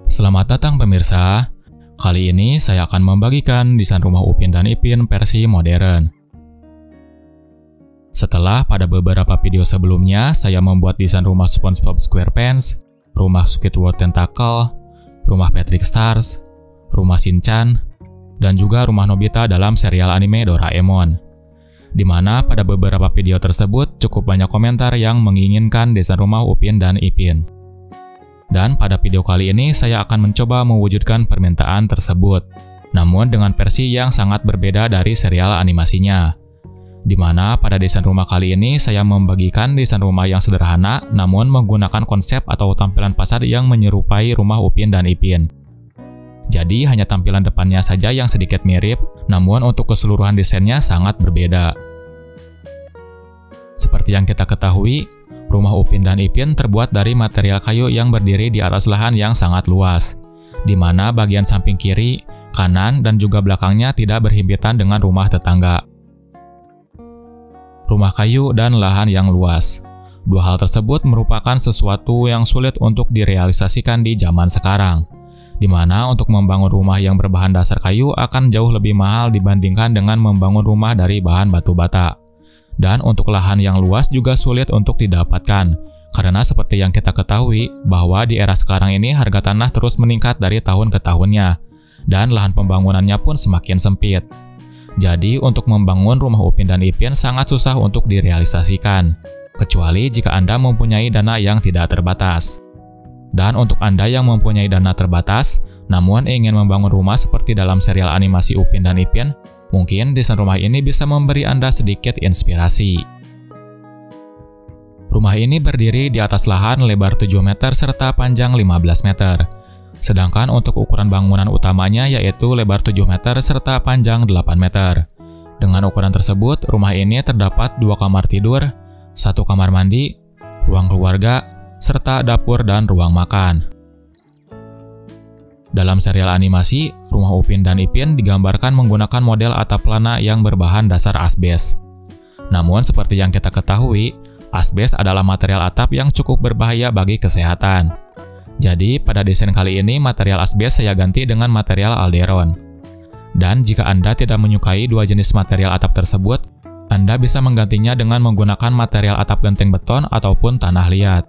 Selamat datang pemirsa. Kali ini saya akan membagikan desain rumah Upin dan Ipin versi modern. Setelah pada beberapa video sebelumnya saya membuat desain rumah SpongeBob SquarePants, rumah Squidward Tentacle, rumah Patrick Stars, rumah Shinchan, dan juga rumah Nobita dalam serial anime Doraemon. Di mana pada beberapa video tersebut cukup banyak komentar yang menginginkan desain rumah Upin dan Ipin. Dan pada video kali ini saya akan mencoba mewujudkan permintaan tersebut, namun dengan versi yang sangat berbeda dari serial animasinya. Di mana pada desain rumah kali ini saya membagikan desain rumah yang sederhana namun menggunakan konsep atau tampilan fasad yang menyerupai rumah Upin dan Ipin. Jadi hanya tampilan depannya saja yang sedikit mirip, namun untuk keseluruhan desainnya sangat berbeda. Seperti yang kita ketahui, rumah Upin dan Ipin terbuat dari material kayu yang berdiri di atas lahan yang sangat luas, di mana bagian samping kiri, kanan, dan juga belakangnya tidak berhimpitan dengan rumah tetangga. Rumah kayu dan lahan yang luas. Dua hal tersebut merupakan sesuatu yang sulit untuk direalisasikan di zaman sekarang, di mana untuk membangun rumah yang berbahan dasar kayu akan jauh lebih mahal dibandingkan dengan membangun rumah dari bahan batu bata. Dan untuk lahan yang luas juga sulit untuk didapatkan, karena seperti yang kita ketahui bahwa di era sekarang ini harga tanah terus meningkat dari tahun ke tahunnya, dan lahan pembangunannya pun semakin sempit. Jadi untuk membangun rumah Upin dan Ipin sangat susah untuk direalisasikan, kecuali jika Anda mempunyai dana yang tidak terbatas. Dan untuk Anda yang mempunyai dana terbatas, namun ingin membangun rumah seperti dalam serial animasi Upin dan Ipin, mungkin desain rumah ini bisa memberi Anda sedikit inspirasi. Rumah ini berdiri di atas lahan lebar 7 meter serta panjang 15 meter. Sedangkan untuk ukuran bangunan utamanya yaitu lebar 7 meter serta panjang 8 meter. Dengan ukuran tersebut, rumah ini terdapat 2 kamar tidur, 1 kamar mandi, ruang keluarga, serta dapur dan ruang makan. Dalam serial animasi, rumah Upin dan Ipin digambarkan menggunakan model atap pelana yang berbahan dasar asbes. Namun seperti yang kita ketahui, asbes adalah material atap yang cukup berbahaya bagi kesehatan. Jadi pada desain kali ini material asbes saya ganti dengan material alderon. Dan jika Anda tidak menyukai dua jenis material atap tersebut, Anda bisa menggantinya dengan menggunakan material atap genteng beton ataupun tanah liat.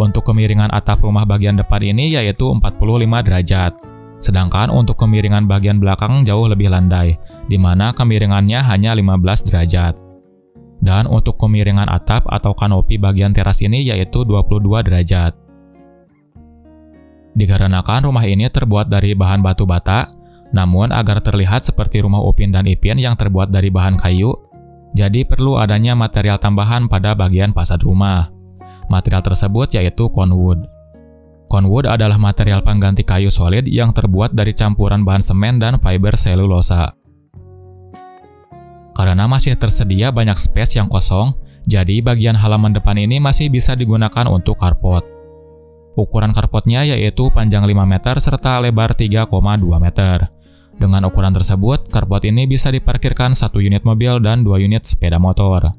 Untuk kemiringan atap rumah bagian depan ini yaitu 45 derajat. Sedangkan untuk kemiringan bagian belakang jauh lebih landai, di mana kemiringannya hanya 15 derajat. Dan untuk kemiringan atap atau kanopi bagian teras ini yaitu 22 derajat. Dikarenakan rumah ini terbuat dari bahan batu bata, namun agar terlihat seperti rumah Upin dan Ipin yang terbuat dari bahan kayu, jadi perlu adanya material tambahan pada bagian fasad rumah. Material tersebut yaitu Conwood. Conwood adalah material pengganti kayu solid yang terbuat dari campuran bahan semen dan fiber selulosa. Karena masih tersedia banyak space yang kosong, jadi bagian halaman depan ini masih bisa digunakan untuk carport. Ukuran carportnya yaitu panjang 5 meter serta lebar 3,2 meter. Dengan ukuran tersebut, carport ini bisa diparkirkan 1 unit mobil dan 2 unit sepeda motor.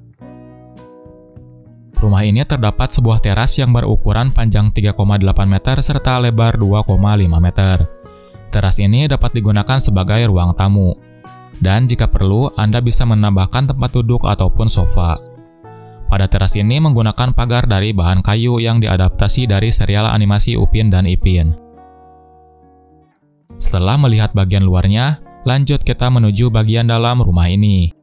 Rumah ini terdapat sebuah teras yang berukuran panjang 3,8 meter serta lebar 2,5 meter. Teras ini dapat digunakan sebagai ruang tamu. Dan jika perlu, Anda bisa menambahkan tempat duduk ataupun sofa. Pada teras ini menggunakan pagar dari bahan kayu yang diadaptasi dari serial animasi Upin dan Ipin. Setelah melihat bagian luarnya, lanjut kita menuju bagian dalam rumah ini.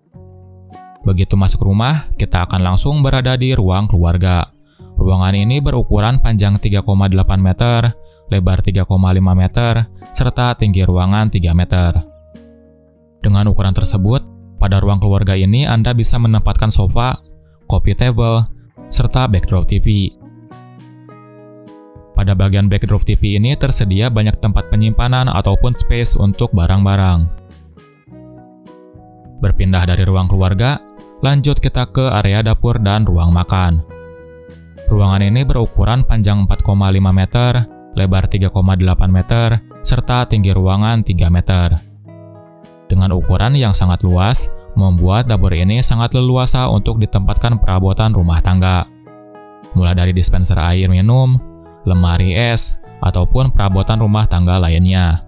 Begitu masuk rumah, kita akan langsung berada di ruang keluarga. Ruangan ini berukuran panjang 3,8 meter, lebar 3,5 meter, serta tinggi ruangan 3 meter. Dengan ukuran tersebut, pada ruang keluarga ini Anda bisa menempatkan sofa, coffee table, serta backdrop TV. Pada bagian backdrop TV ini tersedia banyak tempat penyimpanan ataupun space untuk barang-barang. Berpindah dari ruang keluarga, lanjut kita ke area dapur dan ruang makan. Ruangan ini berukuran panjang 4,5 meter, lebar 3,8 meter, serta tinggi ruangan 3 meter. Dengan ukuran yang sangat luas, membuat dapur ini sangat leluasa untuk ditempatkan perabotan rumah tangga. Mulai dari dispenser air minum, lemari es, ataupun perabotan rumah tangga lainnya.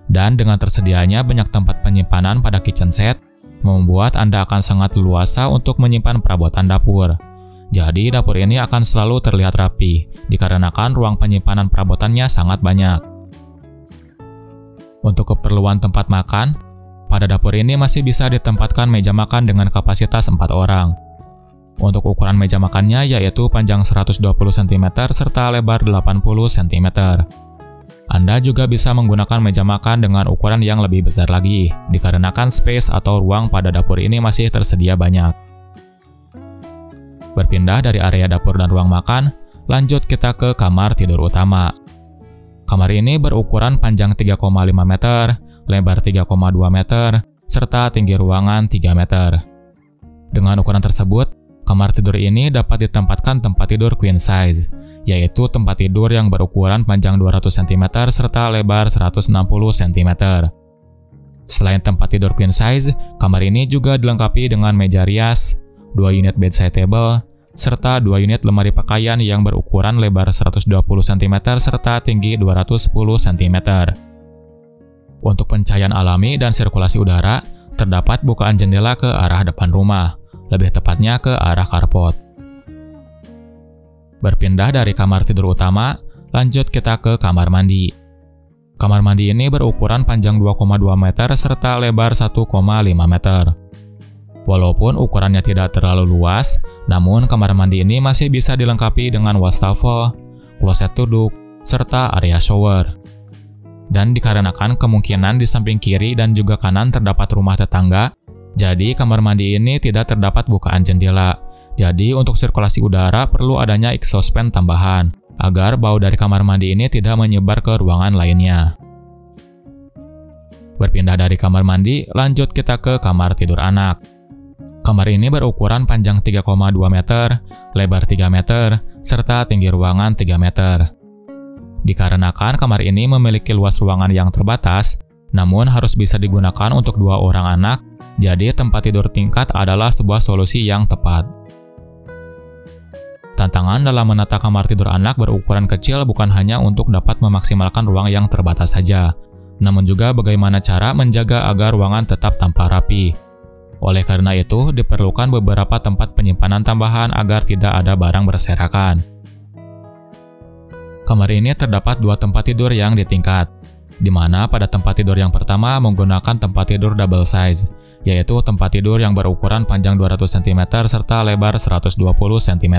Dan dengan tersedianya banyak tempat penyimpanan pada kitchen set, membuat Anda akan sangat leluasa untuk menyimpan perabotan dapur. Jadi dapur ini akan selalu terlihat rapi, dikarenakan ruang penyimpanan perabotannya sangat banyak. Untuk keperluan tempat makan, pada dapur ini masih bisa ditempatkan meja makan dengan kapasitas 4 orang. Untuk ukuran meja makannya yaitu panjang 120 cm serta lebar 80 cm. Anda juga bisa menggunakan meja makan dengan ukuran yang lebih besar lagi, dikarenakan space atau ruang pada dapur ini masih tersedia banyak. Berpindah dari area dapur dan ruang makan, lanjut kita ke kamar tidur utama. Kamar ini berukuran panjang 3,5 meter, lebar 3,2 meter, serta tinggi ruangan 3 meter. Dengan ukuran tersebut, kamar tidur ini dapat ditempatkan tempat tidur queen size, yaitu tempat tidur yang berukuran panjang 200 cm serta lebar 160 cm. Selain tempat tidur queen size, kamar ini juga dilengkapi dengan meja rias, 2 unit bedside table, serta 2 unit lemari pakaian yang berukuran lebar 120 cm serta tinggi 210 cm. Untuk pencahayaan alami dan sirkulasi udara, terdapat bukaan jendela ke arah depan rumah, lebih tepatnya ke arah carport. Berpindah dari kamar tidur utama, lanjut kita ke kamar mandi. Kamar mandi ini berukuran panjang 2,2 meter serta lebar 1,5 meter. Walaupun ukurannya tidak terlalu luas, namun kamar mandi ini masih bisa dilengkapi dengan wastafel, kloset duduk, serta area shower. Dan dikarenakan kemungkinan di samping kiri dan juga kanan terdapat rumah tetangga, jadi kamar mandi ini tidak terdapat bukaan jendela. Jadi untuk sirkulasi udara perlu adanya exhaust fan tambahan, agar bau dari kamar mandi ini tidak menyebar ke ruangan lainnya. Berpindah dari kamar mandi, lanjut kita ke kamar tidur anak. Kamar ini berukuran panjang 3,2 meter, lebar 3 meter, serta tinggi ruangan 3 meter. Dikarenakan kamar ini memiliki luas ruangan yang terbatas, namun harus bisa digunakan untuk 2 orang anak, jadi tempat tidur tingkat adalah sebuah solusi yang tepat. Tantangan dalam menata kamar tidur anak berukuran kecil bukan hanya untuk dapat memaksimalkan ruang yang terbatas saja, namun juga bagaimana cara menjaga agar ruangan tetap tampak rapi. Oleh karena itu, diperlukan beberapa tempat penyimpanan tambahan agar tidak ada barang berserakan. Kamar ini terdapat 2 tempat tidur yang ditingkat, di mana pada tempat tidur yang pertama menggunakan tempat tidur double size, yaitu tempat tidur yang berukuran panjang 200 cm serta lebar 120 cm.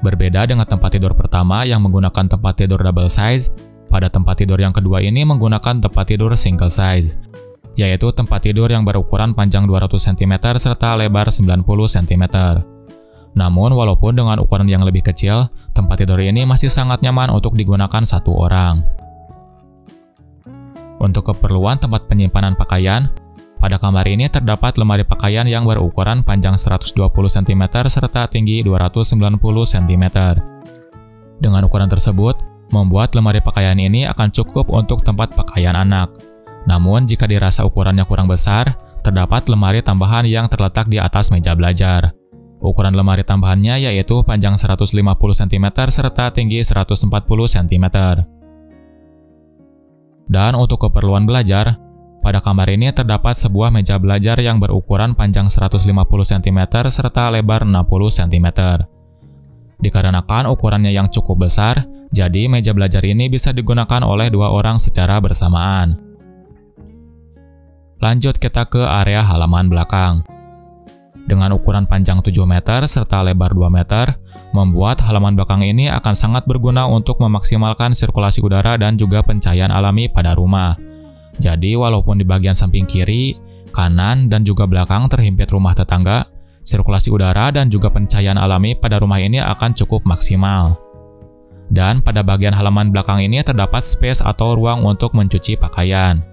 Berbeda dengan tempat tidur pertama yang menggunakan tempat tidur double size, pada tempat tidur yang kedua ini menggunakan tempat tidur single size, yaitu tempat tidur yang berukuran panjang 200 cm serta lebar 90 cm. Namun, walaupun dengan ukuran yang lebih kecil, tempat tidur ini masih sangat nyaman untuk digunakan 1 orang. Untuk keperluan tempat penyimpanan pakaian, pada kamar ini terdapat lemari pakaian yang berukuran panjang 120 cm serta tinggi 290 cm. Dengan ukuran tersebut, membuat lemari pakaian ini akan cukup untuk tempat pakaian anak. Namun, jika dirasa ukurannya kurang besar, terdapat lemari tambahan yang terletak di atas meja belajar. Ukuran lemari tambahannya yaitu panjang 150 cm serta tinggi 140 cm. Dan untuk keperluan belajar, pada kamar ini terdapat sebuah meja belajar yang berukuran panjang 150 cm serta lebar 60 cm. Dikarenakan ukurannya yang cukup besar, jadi meja belajar ini bisa digunakan oleh 2 orang secara bersamaan. Lanjut kita ke area halaman belakang. Dengan ukuran panjang 7 meter serta lebar 2 meter, membuat halaman belakang ini akan sangat berguna untuk memaksimalkan sirkulasi udara dan juga pencahayaan alami pada rumah. Jadi walaupun di bagian samping kiri, kanan, dan juga belakang terhimpit rumah tetangga, sirkulasi udara dan juga pencahayaan alami pada rumah ini akan cukup maksimal. Dan pada bagian halaman belakang ini terdapat space atau ruang untuk mencuci pakaian.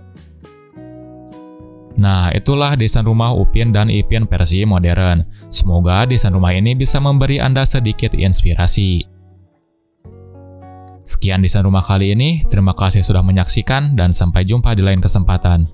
Nah, itulah desain rumah Upin dan Ipin versi modern. Semoga desain rumah ini bisa memberi Anda sedikit inspirasi. Sekian desain rumah kali ini, terima kasih sudah menyaksikan dan sampai jumpa di lain kesempatan.